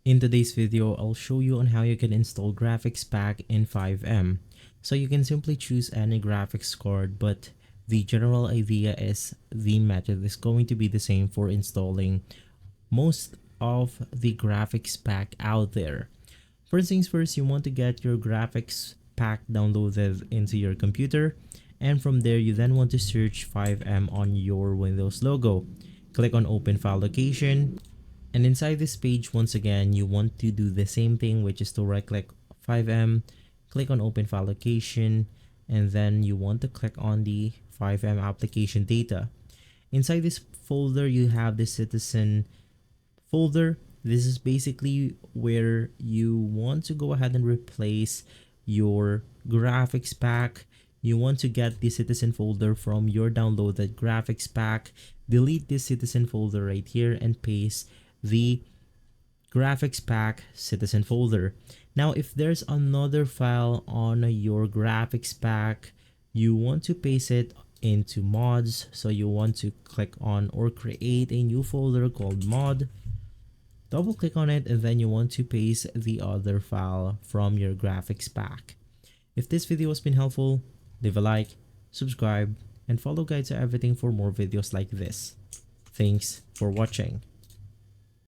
In today's video, I'll show you on how you can install graphics pack in FiveM. So you can simply choose any graphics card, but the general idea is the method is going to be the same for installing most of the graphics pack out there. First things first, you want to get your graphics pack downloaded into your computer, and from there you then want to search FiveM on your Windows logo. Click on open file location, and inside this page, once again, you want to do the same thing, which is to right click FiveM, click on open file location, and then you want to click on the FiveM application data. Inside this folder, you have the citizen folder. This is basically where you want to go ahead and replace your graphics pack. You want to get the citizen folder from your downloaded graphics pack, delete this citizen folder right here, and paste the graphics pack citizen folder. Now, if there's another file on your graphics pack, you want to paste it into mods. So you want to click on or create a new folder called mod, double click on it, and then you want to paste the other file from your graphics pack. If this video has been helpful, leave a like, subscribe, and follow guides to everything for more videos like this. Thanks for watching.